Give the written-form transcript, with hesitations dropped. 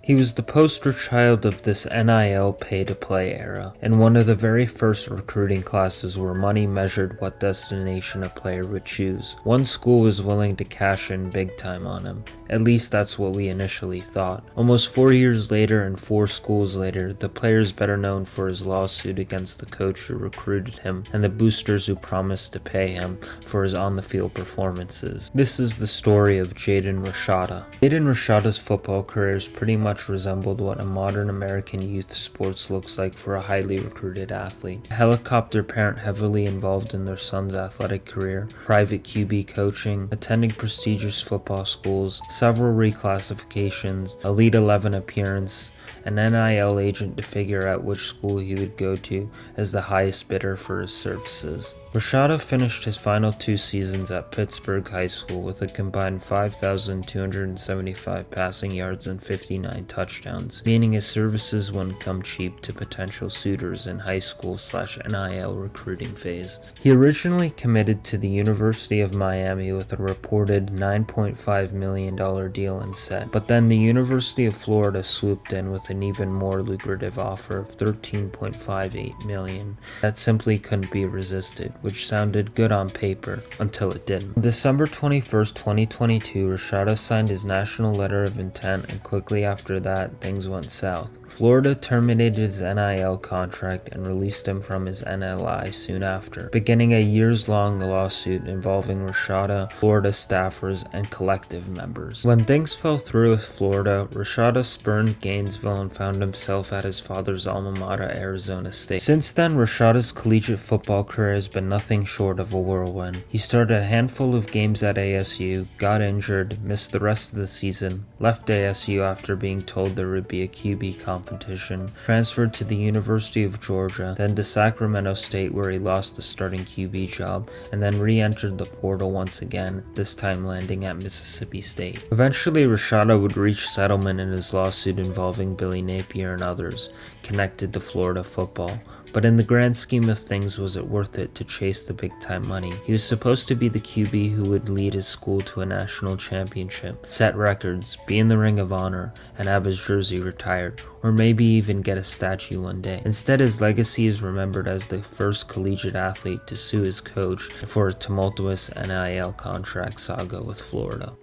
He was the poster child of this NIL pay-to-play era, and one of the very first recruiting classes where money measured what destination a player would choose. One school was willing to cash in big time on him. At least that's what we initially thought. Almost 4 years later and 4 schools later, the player is better known for his lawsuit against the coach who recruited him and the boosters who promised to pay him for his on-the-field performances. This is the story of Jaden Rashada. Jaden Rashada's football career is pretty much resembled what a modern American youth sports looks like for a highly recruited athlete. A helicopter parent heavily involved in their son's athletic career, private QB coaching, attending prestigious football schools, several reclassifications, Elite 11 appearance, an NIL agent to figure out which school he would go to as the highest bidder for his services. Rashada finished his final 2 seasons at Pittsburgh High School with a combined 5,275 passing yards and 59 touchdowns, meaning his services wouldn't come cheap to potential suitors in high school/NIL recruiting phase. He originally committed to the University of Miami with a reported $9.5 million deal instead, but then the University of Florida swooped in with an even more lucrative offer of $13.58 million that simply couldn't be resisted, which sounded good on paper until it didn't. On December 21st, 2022, Rashada signed his national letter of intent, and quickly after that, things went south. Florida terminated his NIL contract and released him from his NLI soon after, beginning a years-long lawsuit involving Rashada, Florida staffers, and collective members. When things fell through with Florida, Rashada spurned Gainesville and found himself at his father's alma mater, Arizona State. Since then, Rashada's collegiate football career has been nothing short of a whirlwind. He started a handful of games at ASU, got injured, missed the rest of the season, left ASU after being told there would be a QB competition, transferred to the University of Georgia, then to Sacramento State where he lost the starting QB job, and then re-entered the portal once again, this time landing at Mississippi State. Eventually, Rashada would reach settlement in his lawsuit involving Billy Napier and others connected to Florida football. But in the grand scheme of things, was it worth it to chase the big time money? He was supposed to be the QB who would lead his school to a national championship, set records, be in the Ring of Honor, and have his jersey retired, or maybe even get a statue one day. Instead, his legacy is remembered as the first collegiate athlete to sue his coach for a tumultuous NIL contract saga with Florida.